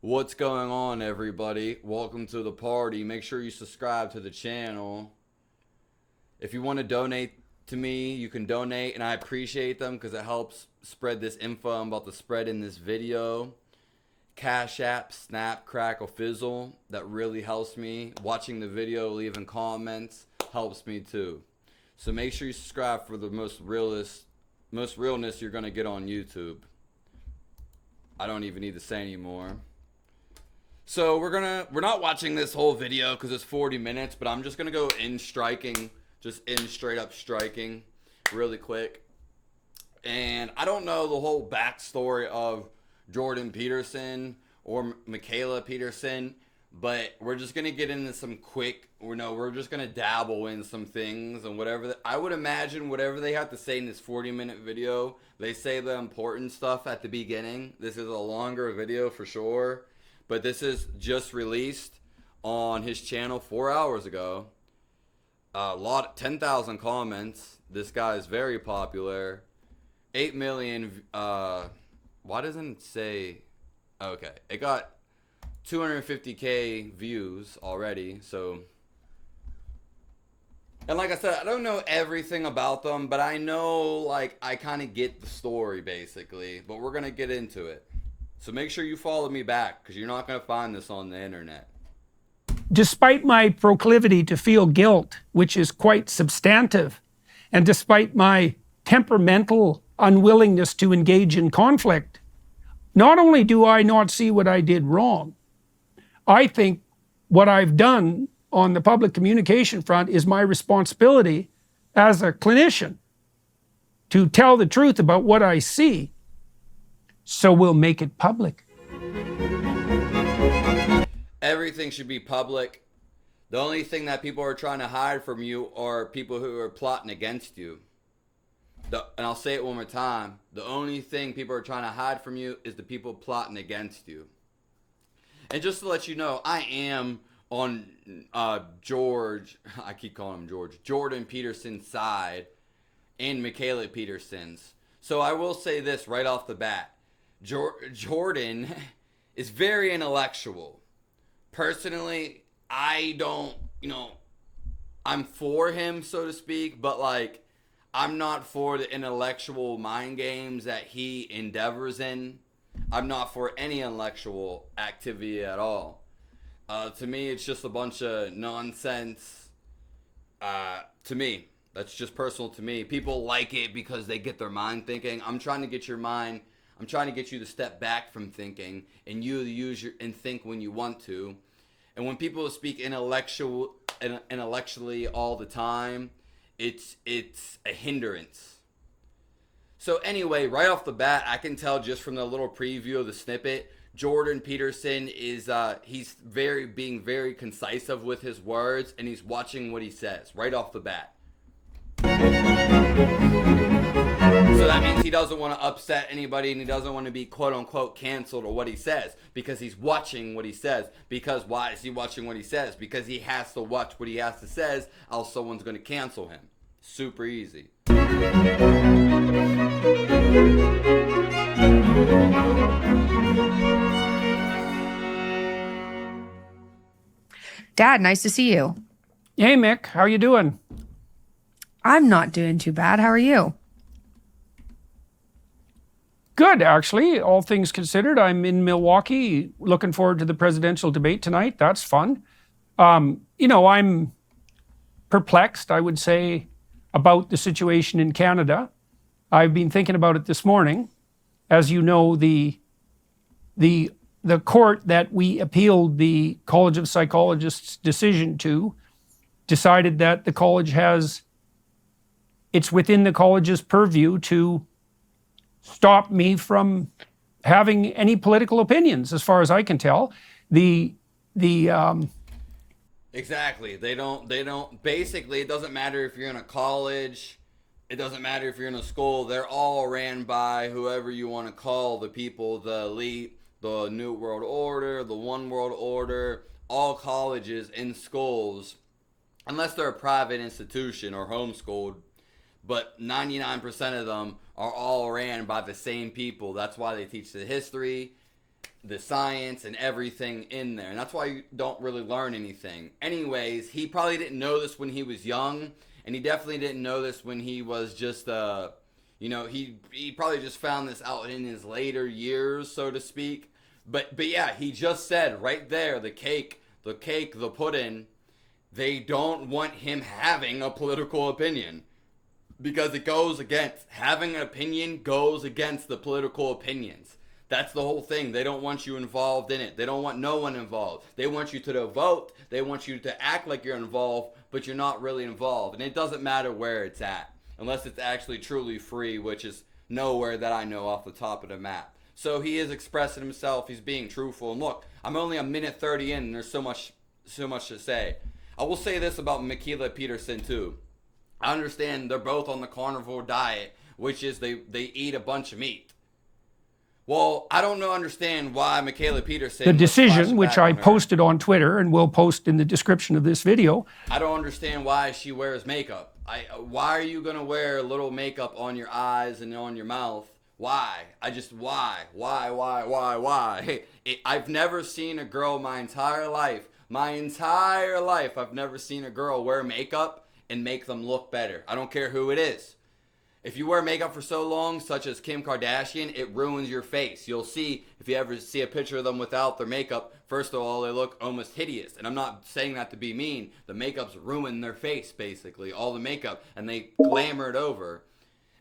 What's going on, everybody? Welcome to the party. Make sure you subscribe to the channel. If you want to donate to me, you can donate, and I appreciate them because it helps spread this info I'm about to spread in this video. Cash App, Snap, Crackle, Fizzle. That really helps me. Watching the video, leaving comments helps me too. So make sure you subscribe for the most realness you're gonna get on YouTube. I don't even need to say anymore. So we're not watching this whole video because it's 40 minutes, but I'm just gonna go in striking, just in straight up striking, really quick. And I don't know the whole backstory of Jordan Peterson or Michaela Peterson, but we're just gonna get into some quick. We're just gonna dabble in some things and whatever. I would imagine whatever they have to say in this 40-minute video, they say the important stuff at the beginning. This is a longer video for sure. But this is just released on his channel 4 hours ago. 10,000 comments. This guy is very popular. 8 million. Why doesn't it say? Okay, it got 250K views already. So, and like I said, I don't know everything about them, but I know, like, I kind of get the story basically. But we're gonna get into it. So make sure you follow me back because you're not going to find this on the internet. Despite my proclivity to feel guilt, which is quite substantive, and despite my temperamental unwillingness to engage in conflict, not only do I not see what I did wrong, I think what I've done on the public communication front is my responsibility as a clinician to tell the truth about what I see. So we'll make it public. Everything should be public. The only thing that people are trying to hide from you are people who are plotting against you. And I'll say it one more time. The only thing people are trying to hide from you is the people plotting against you. And just to let you know, I am on I keep calling him Jordan Peterson's side and Michaela Peterson's. So I will say this right off the bat. Jordan is very intellectual. Personally, I don't, I'm for him, so to speak, but like, I'm not for the intellectual mind games that he endeavors in. I'm not for any intellectual activity at all. To me, it's just a bunch of nonsense. To me, that's just personal to me. People like it because they get their mind thinking. I'm trying to get your mind. I'm trying to get you to step back from thinking and you use and think when you want to. And when people speak intellectually all the time, it's a hindrance. So anyway, right off the bat, I can tell just from the little preview of the snippet, Jordan Peterson is he's being very concise with his words, and he's watching what he says right off the bat. So that means he doesn't want to upset anybody, and he doesn't want to be quote-unquote canceled or what he says, because he's watching what he says. Because why is he watching what he says? Because he has to watch what he has to say, else someone's going to cancel him. Super easy. Dad, nice to see you. Hey Mick, how you doing? I'm not doing too bad. How are you? Good, actually. All things considered, I'm in Milwaukee, looking forward to the presidential debate tonight. That's fun. I'm perplexed, I would say, about the situation in Canada. I've been thinking about it this morning. As you know, the court that we appealed the College of Psychologists' decision to decided that the college it's within the college's purview to stop me from having any political opinions, as far as I can tell. Exactly. They don't, basically, it doesn't matter if you're in a college, it doesn't matter if you're in a school, they're all ran by whoever you want to call the people, the elite, the New World Order, the One World Order. All colleges and schools, unless they're a private institution or homeschooled, but 99% of them are all ran by the same people. That's why they teach the history. the science and everything in there. And that's why you don't really learn anything. Anyways, he probably didn't know this when he was young. And he definitely didn't know this when he was just, he probably just found this out in his later years, so to speak. But yeah, he just said right there, the pudding, they don't want him having a political opinion. Because it goes against, having an opinion goes against the political opinions. That's the whole thing. They don't want you involved in it. They don't want no one involved. They want you to vote. They want you to act like you're involved, but you're not really involved. And it doesn't matter where it's at, unless it's actually truly free, which is nowhere that I know off the top of the map. So he is expressing himself. He's being truthful. And look, I'm only a minute 30 in, and there's so much to say. I will say this about Michaela Peterson, too. I understand they're both on the carnivore diet, which is they eat a bunch of meat. Well, I don't understand why Michaela Peterson... The decision, which I posted on Twitter and will post in the description of this video. I don't understand why she wears makeup. Why are you going to wear a little makeup on your eyes and on your mouth? Why? Why? I've never seen a girl my entire life, I've never seen a girl wear makeup and make them look better. I don't care who it is. If you wear makeup for so long, such as Kim Kardashian, it ruins your face. You'll see, if you ever see a picture of them without their makeup, first of all, they look almost hideous. And I'm not saying that to be mean. The makeup's ruined their face, basically. All the makeup. And they glamour it over.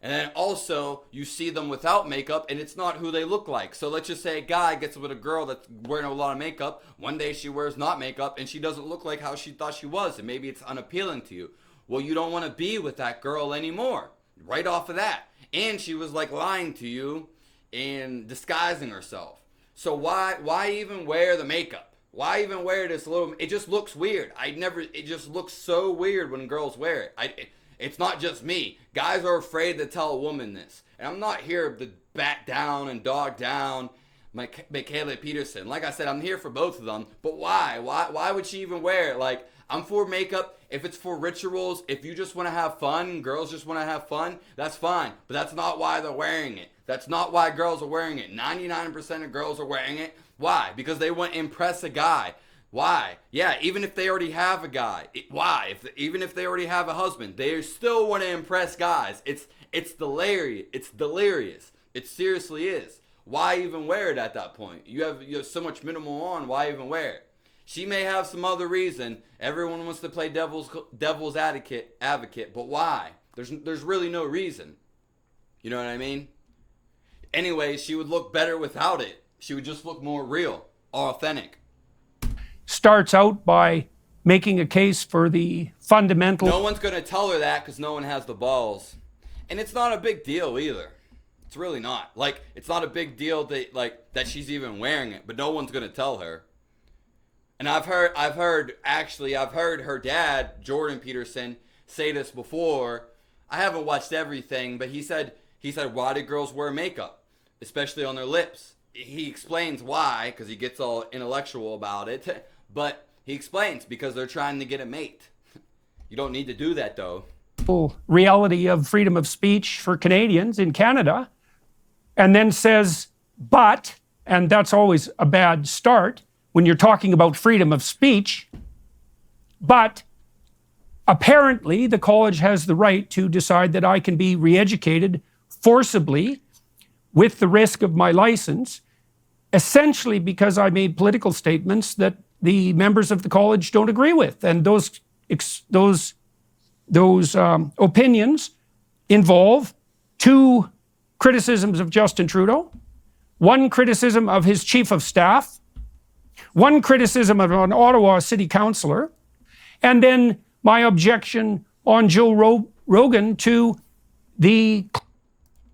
And then also, you see them without makeup, and it's not who they look like. So let's just say a guy gets with a girl that's wearing a lot of makeup. One day she wears not makeup, and she doesn't look like how she thought she was. And maybe it's unappealing to you. Well, you don't want to be with that girl anymore. Right off of that. And she was like lying to you and disguising herself. So why even wear the makeup? Why even wear this little... It just looks weird. It just looks so weird when girls wear it. It's not just me. Guys are afraid to tell a woman this. And I'm not here to bat down and dog down Michaela Peterson. Like I said, I'm here for both of them. But why? Why would she even wear it? Like, I'm for makeup if it's for rituals. If you just want to have fun, girls just want to have fun, that's fine. But that's not why they're wearing it. That's not why girls are wearing it. 99% of girls are wearing it. Why? Because they want to impress a guy. Why? Yeah, even if they already have a guy. Why? Even if they already have a husband, they still want to impress guys. It's delirious. It's delirious. It seriously is. Why even wear it at that point? You have so much minimal on. Why even wear it? She may have some other reason. Everyone wants to play devil's advocate, but why? There's really no reason. You know what I mean? Anyway, she would look better without it. She would just look more real, authentic. Starts out by making a case for the fundamental... No one's going to tell her that because no one has the balls. And it's not a big deal either. It's really not. Like, it's not a big deal that she's even wearing it, but no one's going to tell her. And I've heard her dad, Jordan Peterson, say this before. I haven't watched everything, but he said, why do girls wear makeup, especially on their lips? He explains why, because he gets all intellectual about it. But he explains, because they're trying to get a mate. You don't need to do that, though. Reality of freedom of speech for Canadians in Canada, and then says, but, and that's always a bad start when you're talking about freedom of speech, but apparently the college has the right to decide that I can be re-educated forcibly with the risk of my license, essentially because I made political statements that the members of the college don't agree with. And those opinions involve two criticisms of Justin Trudeau, one criticism of his chief of staff, one criticism of an Ottawa city councillor, and then my objection on Joe Rogan to the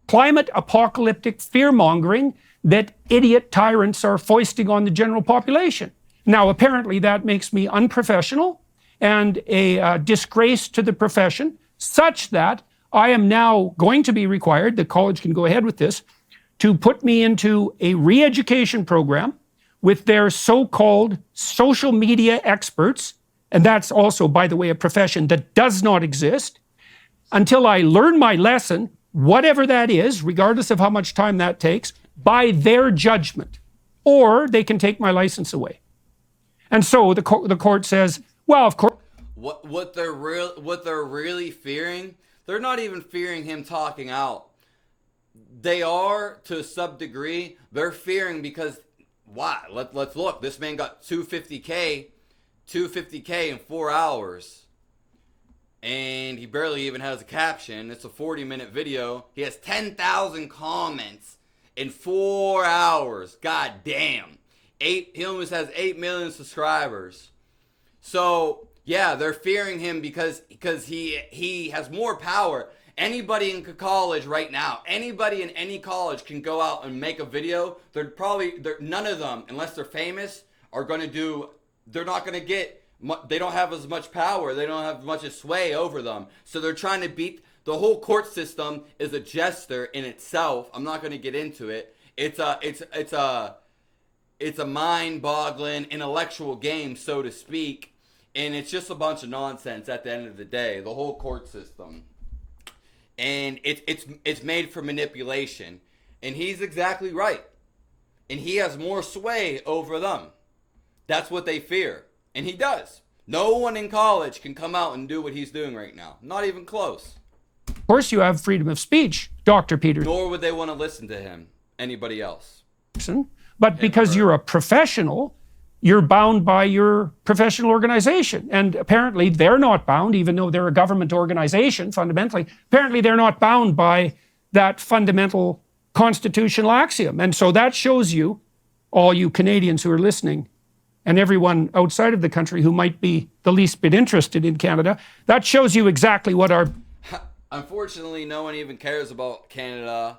climate apocalyptic fear-mongering that idiot tyrants are foisting on the general population. Now, apparently that makes me unprofessional and a disgrace to the profession, such that I am now going to be required, the college can go ahead with this, to put me into a re-education program with their so-called social media experts, and that's also, by the way, a profession that does not exist, until I learn my lesson, whatever that is, regardless of how much time that takes, by their judgment. or they can take my license away. And so the court says, well, of course. What they're really fearing, they're not even fearing him talking out. They are, to some degree, they're fearing because why? Let's look. This man got 250K in 4 hours. And he barely even has a caption. It's a 40-minute video. He has 10,000 comments in 4 hours. God damn. He almost has 8 million subscribers. So, yeah, they're fearing him because he has more power. Anybody in college right now, anybody in any college can go out and make a video. None of them, unless they're famous, are going to do, they're not going to get, they don't have as much power. They don't have much sway over them. So they're trying to beat, the whole court system is a jester in itself. I'm not going to get into it. It's a mind-boggling intellectual game, so to speak. And it's just a bunch of nonsense at the end of the day, the whole court system. And it's made for manipulation. And he's exactly right. And he has more sway over them. That's what they fear. And he does. No one in college can come out and do what he's doing right now. Not even close. Of course you have freedom of speech, Dr. Peterson. Nor would they want to listen to him. Anybody else. But because you're a professional, you're bound by your professional organization. And apparently they're not bound, even though they're a government organization, fundamentally. Apparently they're not bound by that fundamental constitutional axiom. And so that shows you, all you Canadians who are listening, and everyone outside of the country who might be the least bit interested in Canada, that shows you exactly what our... Unfortunately, no one even cares about Canada.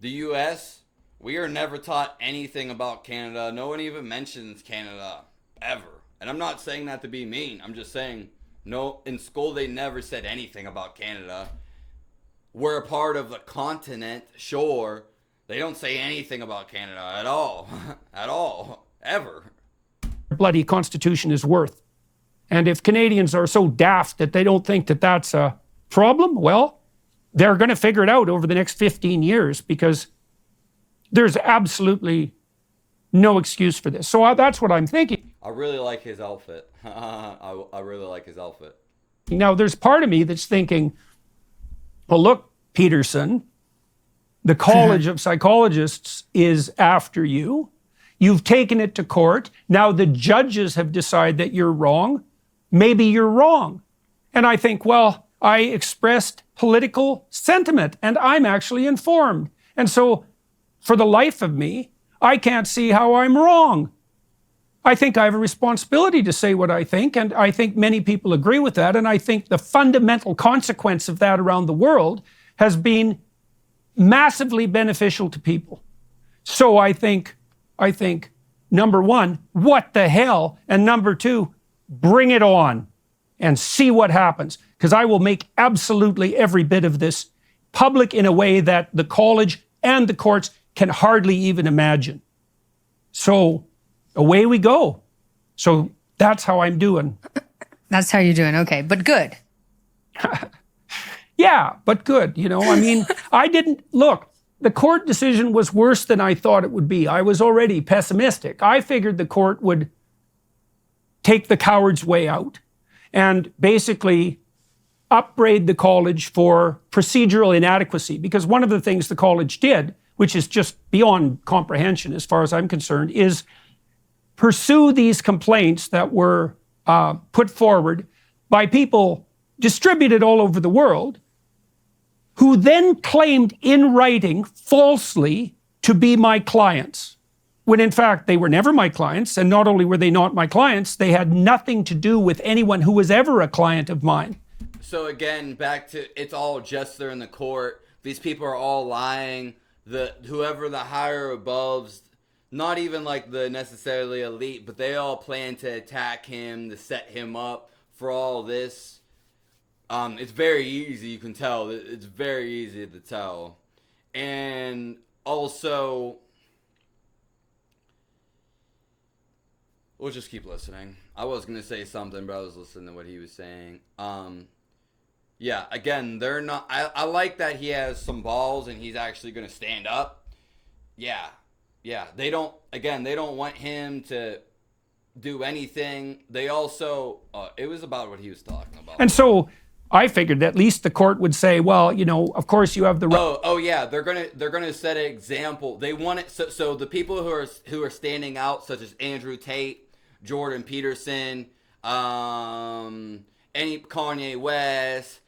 The U.S., we are never taught anything about Canada. No one even mentions Canada, ever. And I'm not saying that to be mean. I'm just saying, no, in school they never said anything about Canada. We're a part of the continent, sure. They don't say anything about Canada at all. At all. Ever. Bloody constitution is worth. And if Canadians are so daft that they don't think that that's a problem, well, they're going to figure it out over the next 15 years because there's absolutely no excuse for this. So that's what I'm thinking. I really like his outfit. I really like his outfit. Now, there's part of me that's thinking, well, look, Peterson, the College of Psychologists is after you. You've taken it to court. Now the judges have decided that you're wrong. Maybe you're wrong. And I think, well, I expressed political sentiment and I'm actually informed. And so for the life of me, I can't see how I'm wrong. I think I have a responsibility to say what I think, and I think many people agree with that, and I think the fundamental consequence of that around the world has been massively beneficial to people. So I think, number one, what the hell? And number two, bring it on and see what happens. Because I will make absolutely every bit of this public in a way that the college and the courts can hardly even imagine. So away we go. So that's how I'm doing. That's how you're doing. Okay, but good. Yeah, but good. You know, I mean, I didn't, look, the court decision was worse than I thought it would be. I was already pessimistic. I figured the court would take the coward's way out and basically upbraid the college for procedural inadequacy. Because one of the things the college did, which is just beyond comprehension as far as I'm concerned, is pursue these complaints that were put forward by people distributed all over the world, who then claimed in writing falsely to be my clients, when in fact they were never my clients. And not only were they not my clients, they had nothing to do with anyone who was ever a client of mine. So again, back to, it's all jester in the court. These people are all lying. Whoever the higher aboves, not even like the necessarily elite, but they all plan to attack him, to set him up for all this. It's very easy, you can tell. It's very easy to tell. And also, we'll just keep listening. I was going to say something, but I was listening to what he was saying. Yeah, again, they're not, I like that he has some balls and he's actually going to stand up. Yeah. yeah, they don't want him to do anything. They also, it was about what he was talking about. And so I figured at least the court would say, well, of course you have the right. Oh yeah, they're gonna set an example. They want it so the people who are standing out, such as Andrew Tate, Jordan Peterson, any Kanye West,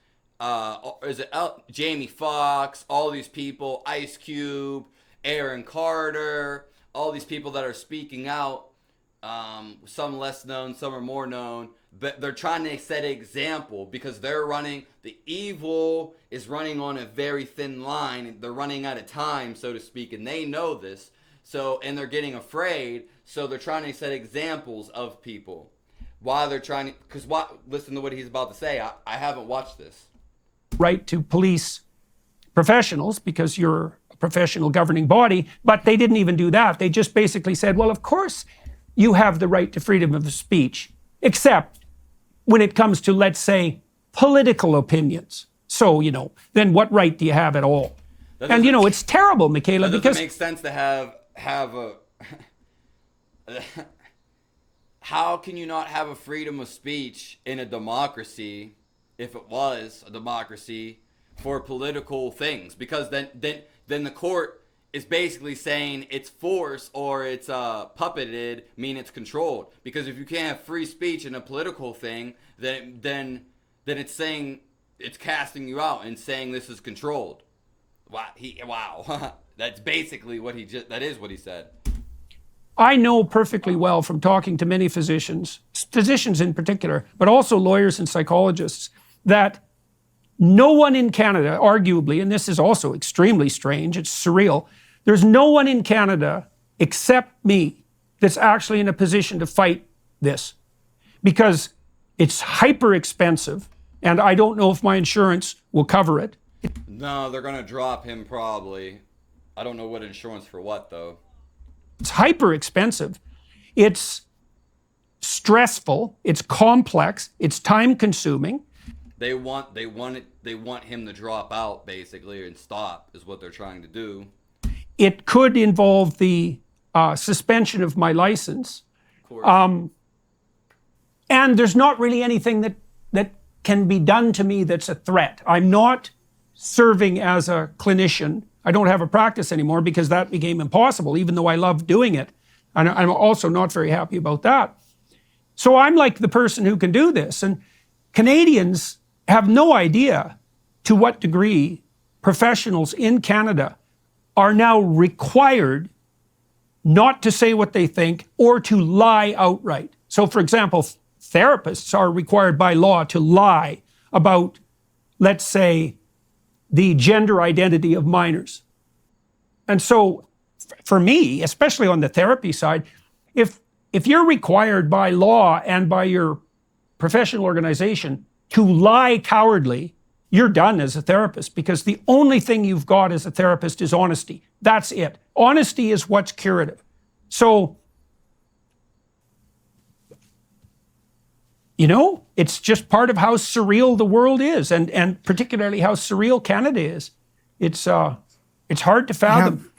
Jamie Foxx, all these people, Ice Cube, Aaron Carter, all these people that are speaking out. Some less known, some are more known, but they're trying to set an example because the evil is running on a very thin line. They're running out of time, so to speak, and they know this. So, and they're getting afraid, so they're trying to set examples of people. Why they're trying to, listen to what he's about to say. I haven't watched this. Right to police professionals because you're a professional governing body, but they didn't even do that. They just basically said, well, of course you have the right to freedom of speech, except when it comes to, let's say, political opinions. So, then what right do you have at all? And, it's terrible, Michaela, because it makes sense to have a... How can you not have a freedom of speech in a democracy, if it was a democracy, for political things? Because then the court is basically saying it's forced or it's puppeted, mean it's controlled. Because if you can't have free speech in a political thing, then it's saying it's casting you out and saying this is controlled. Wow. That's basically that is what he said. I know perfectly well from talking to many physicians in particular, but also lawyers and psychologists, that no one in Canada, arguably, and this is also extremely strange, it's surreal, there's no one in Canada except me that's actually in a position to fight this because it's hyper expensive and I don't know if my insurance will cover it. No, they're going to drop him probably. I don't know what insurance for what though. It's hyper expensive. It's stressful. It's complex. It's time consuming. They want him to drop out basically and stop is what they're trying to do. It could involve the suspension of my license. Of course. And there's not really anything that can be done to me that's a threat. I'm not serving as a clinician. I don't have a practice anymore because that became impossible, even though I love doing it. And I'm also not very happy about that. So I'm like the person who can do this. And Canadians have no idea to what degree professionals in Canada are now required not to say what they think or to lie outright. So, for example, therapists are required by law to lie about, let's say, the gender identity of minors. And so, for me, especially on the therapy side, if you're required by law and by your professional organization to lie cowardly, you're done as a therapist because the only thing you've got as a therapist is honesty. That's it. Honesty is what's curative. So, it's just part of how surreal the world is, and particularly how surreal Canada is. It's hard to fathom.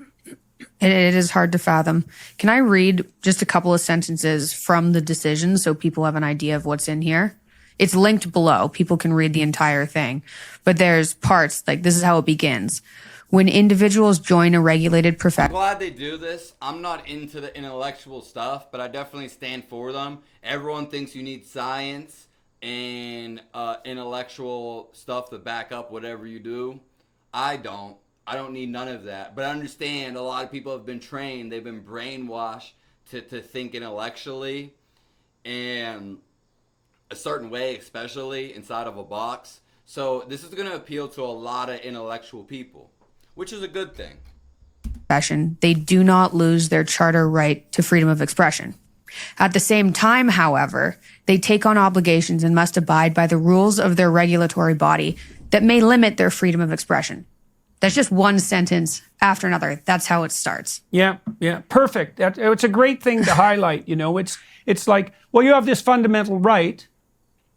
Yeah, it is hard to fathom. Can I read just a couple of sentences from the decision so people have an idea of what's in here? It's linked below. People can read the entire thing. But there's parts, like this is how it begins. When individuals join a regulated profession. I'm glad they do this. I'm not into the intellectual stuff, but I definitely stand for them. Everyone thinks you need science and intellectual stuff to back up whatever you do. I don't need none of that. But I understand a lot of people have been trained. They've been brainwashed to think intellectually and a certain way, especially inside of a box. So this is going to appeal to a lot of intellectual people, which is a good thing. They do not lose their charter right to freedom of expression. At the same time, however, they take on obligations and must abide by the rules of their regulatory body that may limit their freedom of expression. That's just one sentence after another. That's how it starts. Yeah, perfect. It's a great thing to highlight. It's like, well, you have this fundamental right,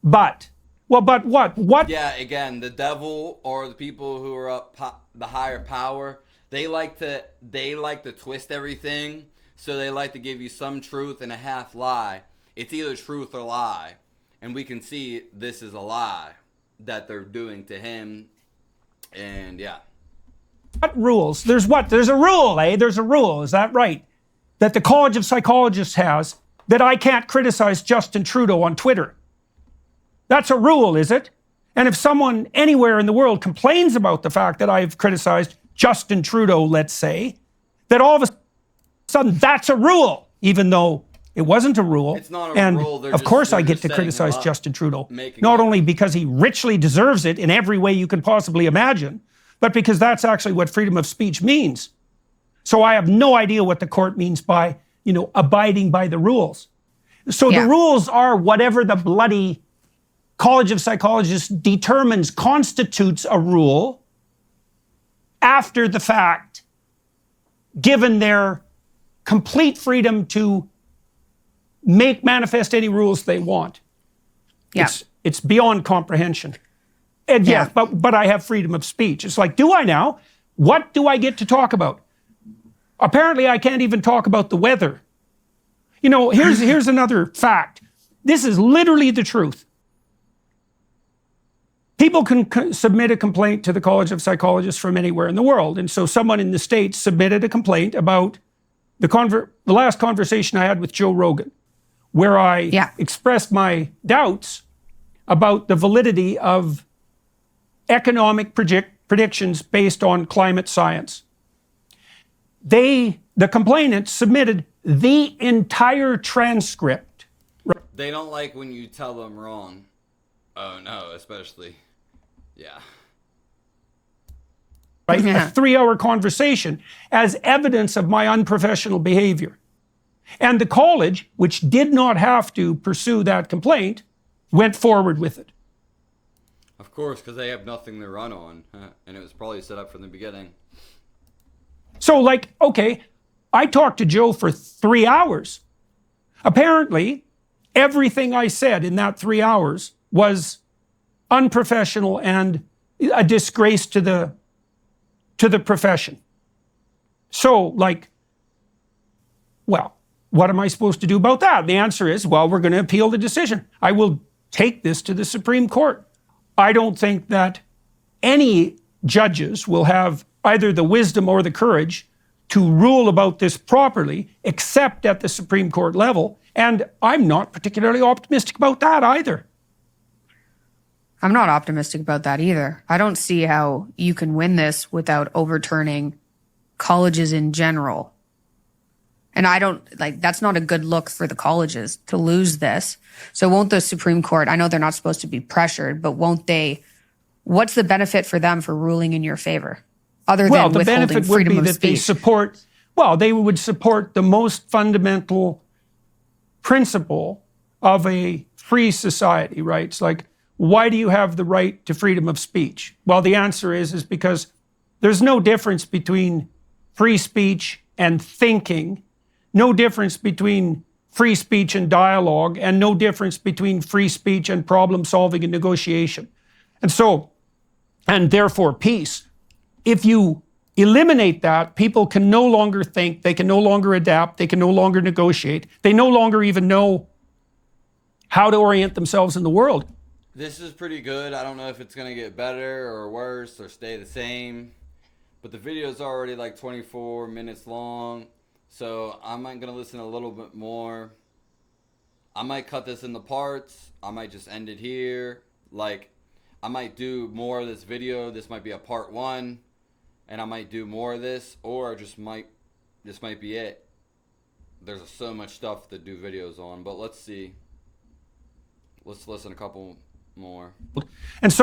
but what? What? Yeah, again, the devil or the people who are up, the higher power, They like to twist everything, so they like to give you some truth and a half lie. It's either truth or lie. And we can see this is a lie that they're doing to him. And yeah. What rules? There's a rule, eh? There's a rule, is that right? That the College of Psychologists has, that I can't criticize Justin Trudeau on Twitter. That's a rule, is it? And if someone anywhere in the world complains about the fact that I've criticized Justin Trudeau, let's say, that all of a sudden that's a rule, even though it wasn't a rule. It's not a and rule. of course I get to criticize Justin Trudeau, not only because he richly deserves it in every way you can possibly imagine, but because that's actually what freedom of speech means. So I have no idea what the court means by, abiding by the rules. So the rules are whatever the bloody College of Psychologists determines constitutes a rule after the fact, given their complete freedom to make manifest any rules they want. Yeah. It's beyond comprehension. And yes, but I have freedom of speech. It's like, do I now? What do I get to talk about? Apparently I can't even talk about the weather. Here's another fact. This is literally the truth. People can submit a complaint to the College of Psychologists from anywhere in the world. And so someone in the States submitted a complaint about the last conversation I had with Joe Rogan, where I expressed my doubts about the validity of economic predictions based on climate science. The complainant submitted the entire transcript. They don't like when you tell them wrong. Oh no, especially. Yeah. Right? A 3-hour conversation as evidence of my unprofessional behavior. And the college, which did not have to pursue that complaint, went forward with it. Of course, because they have nothing to run on. And it was probably set up from the beginning. So okay, I talked to Joe for 3 hours. Apparently, everything I said in that 3 hours was unprofessional and a disgrace to the profession. So, what am I supposed to do about that? The answer is, we're going to appeal the decision. I will take this to the Supreme Court. I don't think that any judges will have either the wisdom or the courage to rule about this properly, except at the Supreme Court level. And I'm not particularly optimistic about that either. I'm not optimistic about that either. I don't see how you can win this without overturning colleges in general. And that's not a good look for the colleges to lose this. So won't the Supreme Court, I know they're not supposed to be pressured, but won't they, what's the benefit for them for ruling in your favor? Other than the withholding benefit would freedom be of that speech. they would support the most fundamental principle of a free society, right? It's like, why do you have the right to freedom of speech? Well, the answer is because there's no difference between free speech and thinking, no difference between free speech and dialogue, and no difference between free speech and problem solving and negotiation. And therefore peace. If you eliminate that, people can no longer think, they can no longer adapt, they can no longer negotiate, they no longer even know how to orient themselves in the world. This is pretty good. I don't know if it's going to get better or worse or stay the same. But the video is already 24 minutes long. So I'm going to listen a little bit more. I might cut this into parts. I might just end it here. I might do more of this video. This might be a part 1. And I might do more of this. Or this might be it. There's so much stuff to do videos on. But let's see. Let's listen a couple more. And so